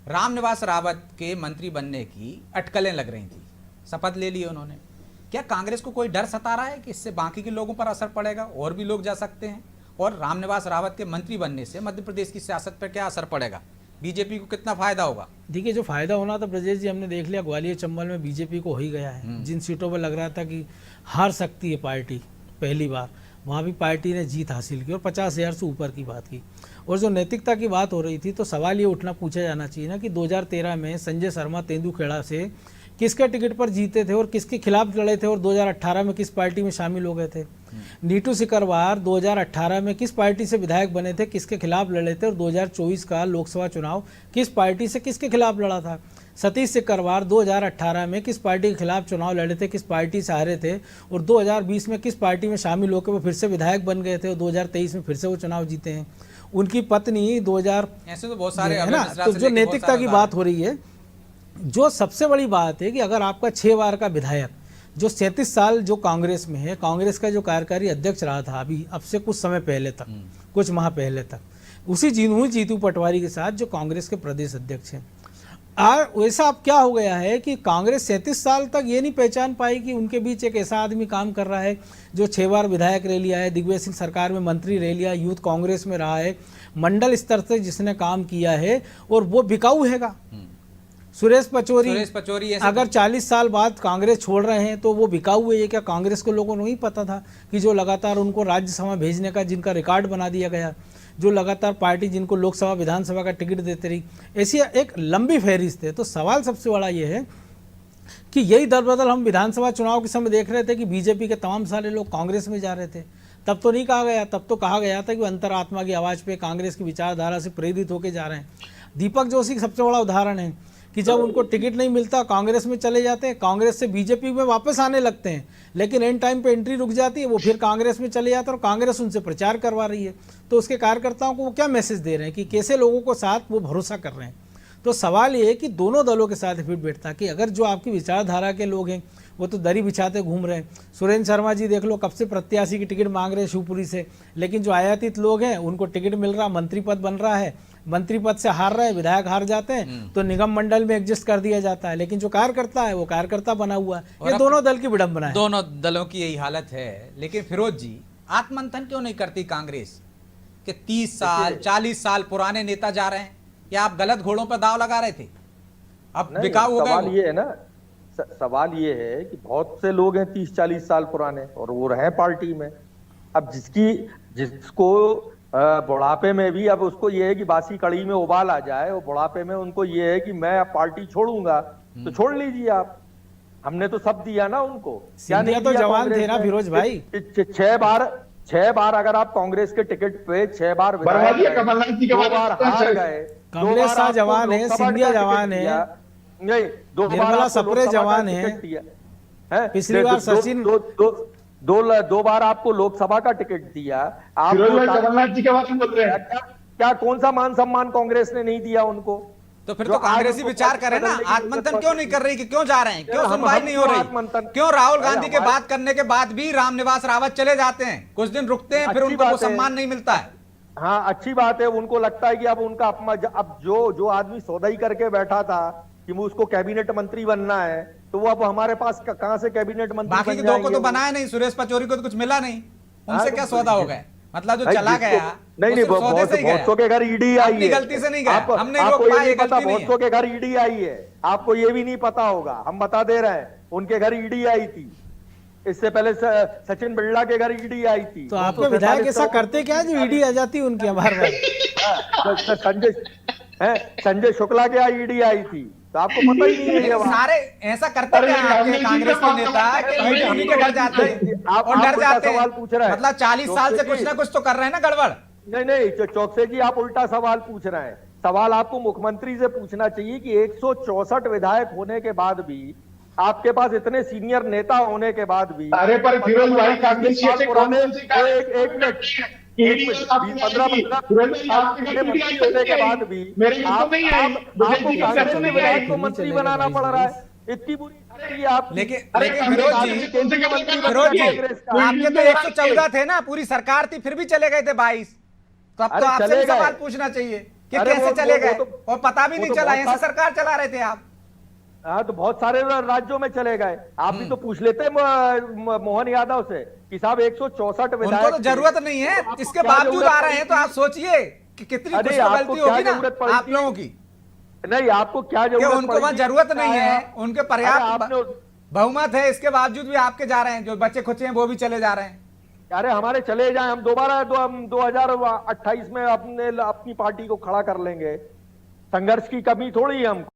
रामनिवास रावत के मंत्री बनने की अटकलें लग रही थी, शपथ ले ली उन्होंने। क्या कांग्रेस को कोई डर सता रहा है कि इससे बाकी के लोगों पर असर पड़ेगा, और भी लोग जा सकते हैं? और रामनिवास रावत के मंत्री बनने से मध्य प्रदेश की सियासत पर क्या असर पड़ेगा? बीजेपी को कितना फायदा होगा? देखिए, जो फायदा होना था ब्रजेश जी, हमने देख लिया ग्वालियर चंबल में बीजेपी को हो ही गया है। जिन सीटों पर लग रहा था कि हार सकती है पार्टी पहली बार, वहाँ भी पार्टी ने जीत हासिल की और 50,000 से ऊपर की बात की। और जो नैतिकता की बात हो रही थी, तो सवाल ये उठना पूछा जाना चाहिए ना कि 2013 में संजय शर्मा तेंदुखेड़ा से किसके टिकट पर जीते थे और किसके खिलाफ लड़े थे, और 2018 में किस पार्टी में शामिल हो गए थे। नीटू सिकरवार 2018 में किस पार्टी से विधायक बने थे, किसके खिलाफ लड़े थे, और 2024 का लोकसभा चुनाव किस पार्टी से किसके खिलाफ लड़ा था। सतीश सिकरवार 2018 में किस पार्टी के खिलाफ चुनाव लड़े थे, किस पार्टी से हारे थे, और 2020 में किस पार्टी में शामिल होकर वो फिर से विधायक बन गए थे, और 2023 में फिर से वो चुनाव जीते हैं। उनकी पत्नी 2000 ऐसे तो बहुत सारे है ना। तो जो नैतिकता की बात हो रही है, जो सबसे बड़ी बात है कि अगर आपका 6 बार का विधायक जो 37 साल जो कांग्रेस में है, कांग्रेस का जो कार्यकारी अध्यक्ष रहा था अभी अब से कुछ समय पहले तक, कुछ माह पहले तक, उसी जीतू पटवारी के साथ जो कांग्रेस के प्रदेश अध्यक्ष हैं, वैसा अब क्या हो गया है कि कांग्रेस 37 साल तक ये नहीं पहचान पाई कि उनके बीच एक ऐसा आदमी काम कर रहा है जो 6 बार विधायक रह लिया है, दिग्विजय सिंह सरकार में मंत्री रह लिया, यूथ कांग्रेस में रहा है, मंडल स्तर से जिसने काम किया है, और वो बिकाऊ हैगा। सुरेश पचौरी अगर 40 साल बाद कांग्रेस छोड़ रहे हैं तो वो बिकाऊ है। ये क्या कांग्रेस के लोगों को नहीं पता था कि जो लगातार उनको राज्यसभा भेजने का जिनका रिकॉर्ड बना दिया गया, जो लगातार पार्टी जिनको लोकसभा विधानसभा का टिकट देते रही, ऐसी एक लंबी फहरिस्त है। तो सवाल सबसे बड़ा ये है कि यही दरबदल हम विधानसभा चुनाव के समय देख रहे थे कि बीजेपी के तमाम सारे लोग कांग्रेस में जा रहे थे। तब तो नहीं कहा गया, तब तो कहा गया था कि अंतरात्मा की आवाज़ पे कांग्रेस की विचारधारा से प्रेरित होकर जा रहे हैं। दीपक जोशी सबसे बड़ा उदाहरण है कि जब उनको टिकट नहीं मिलता कांग्रेस में चले जाते हैं, कांग्रेस से बीजेपी में वापस आने लगते हैं, लेकिन एंड टाइम पे एंट्री रुक जाती है, वो फिर कांग्रेस में चले जाते हैं और कांग्रेस उनसे प्रचार करवा रही है। तो उसके कार्यकर्ताओं को वो क्या मैसेज दे रहे हैं कि कैसे लोगों को साथ वो भरोसा कर रहे हैं। तो सवाल ये है कि दोनों दलों के साथ फिट बैठता कि अगर जो आपकी विचारधारा के लोग हैं वो तो दरी बिछाते घूम रहे हैं। सुरेंद्र शर्मा जी देख लो, कब से प्रत्याशी की टिकट मांग रहे हैं शिवपुरी से, लेकिन जो आयातित लोग हैं उनको टिकट मिल रहा, मंत्री पद बन रहा है, मंत्री पद से हार रहे, विधायक हार जाते हैं तो निगम मंडल में एडजस्ट कर दिया जाता है, लेकिन जो कार्यकर्ता है वो कार्यकर्ता बना हुआ है। ये दोनों दल की विडंबना है, दोनों दलों की यही हालत है। लेकिन फिरोज जी, आत्ममंथन क्यों नहीं करती कांग्रेस कि 30 साल 40 साल पुराने नेता जा रहे हैं? या आप गलत घोड़ों पर दाव लगा रहे थे, अब बिकाऊ हो गए? सवाल ये है ना, सवाल ये है कि बहुत से लोग हैं 30-40 साल पुराने और वो रहे पार्टी में। अब जिसको बुढ़ापे में भी अब उसको ये है कि बासी कड़ी में उबाल आ जाए, और बुढ़ापे में उनको ये है कि मैं अब पार्टी छोड़ूंगा, तो छोड़ लीजिए आप। हमने तो सब दिया ना उनको, क्या नहीं तो जवान थे ना फिरोज भाई। 6 बार अगर आप कांग्रेस के टिकट पे 6 बार कमलनाथ जी के 2 बार हार गए, कमलेश शाह जवान है, सिंधिया जवान है, नहीं 2 निर्मला सप्रे जवान है, पिछली बार सचिन 2 बार आपको लोकसभा का टिकट दिया। आप कमलनाथ जी के बारे में बोल रहे हैं, क्या कौन सा मान सम्मान कांग्रेस ने नहीं दिया उनको? तो फिर तो कांग्रेस ही विचार करे ना, आत्ममंथन क्यों नहीं कर रही कि क्यों जा रहे हैं, क्यों सुनवाई नहीं हो रही, क्यों राहुल गांधी के बात करने के बाद भी रामनिवास रावत चले जाते हैं, कुछ दिन रुकते हैं, फिर उनको वो सम्मान नहीं मिलता है? हाँ, अच्छी बात है। उनको लगता है कि अब उनका अब जो आदमी सौदाई करके बैठा था कि वो उसको कैबिनेट मंत्री बनना है, तो वो अब हमारे पास कहां से कैबिनेट मंत्री? बाकी के दो को तो बनाया नहीं, सुरेश पचौरी को तो कुछ मिला नहीं, उनसे क्या सौदा हो गया? मतलब जो चला गया नहीं, बहुतों के घर ईडी आई है, गलती से नहीं गया, हमने आपको ये नहीं पता बहुतों के घर ईडी आई है, आपको ये भी नहीं पता होगा, हम बता दे रहे हैं। उनके घर ईडी आई थी, इससे पहले सचिन बिरला के घर ईडी आई थी। तो आपके विधायक ऐसा करते क्या जो ईडी आ जाती उनकी बार? संजय शुक्ला के यहाँ ईडी आई थी, तो आपको पता ही नहीं है। सारे ऐसा करते क्या आपके कांग्रेस के नेता कि उन्हीं के घर जाते हैं और डर जाते हैं? सवाल पूछ रहे हैं, मतलब 40 साल से कुछ ना कुछ तो कर रहे हैं ना गड़बड़। नहीं, चौकसे जी आप उल्टा सवाल पूछ रहे हैं। सवाल आपको मुख्यमंत्री से पूछना चाहिए कि 164 विधायक होने के बाद भी, आपके पास इतने सीनियर नेता होने के बाद भी, अरे पर फिरोज भाई कांग्रेस से पुराने एक मिनट 15 होने के बाद भी आपको कांग्रेस में विधायक को मंत्री बनाना पड़ रहा है, इतनी बुरी आप। लेकिन फिरोज जी आपके तो 114 थे ना, पूरी सरकार थी, फिर भी चले गए थे 22। तो अब तो आपसे भी सवाल पूछना चाहिए कि अरे कैसे वो चले गए तो और पता भी वो नहीं तो चला, बहुत ऐसे सरकार चला रहे थे आप। हाँ, तो बहुत सारे राज्यों में चले गए। आप भी तो पूछ लेते मोहन यादव से कि साहब 164 उनको विधायक तो थे, जरूरत नहीं है, तो आपको इसके क्या बावजूद जरूरत आ रहे पड़ी हैं, तो थी? आप सोचिए कि कितनी कुछ अरे तो आपको गलती क्या होगी ना जरूरत पड़ी आप थी? लोगों की, नहीं, आपको क्या कि जरूरत उनको पड़ी वहां थी? जरूरत नहीं है, उनके पर्याप्त आपने बहुमत है, इसके बावजूद भी आपके जा रहे हैं, जो बच्चे खुचे हैं वो भी चले जा रहे हैं। अरे हमारे चले जाएं, हम दोबारा हम 2028 में अपनी पार्टी को खड़ा कर लेंगे। संघर्ष की कमी थोड़ी है हमको।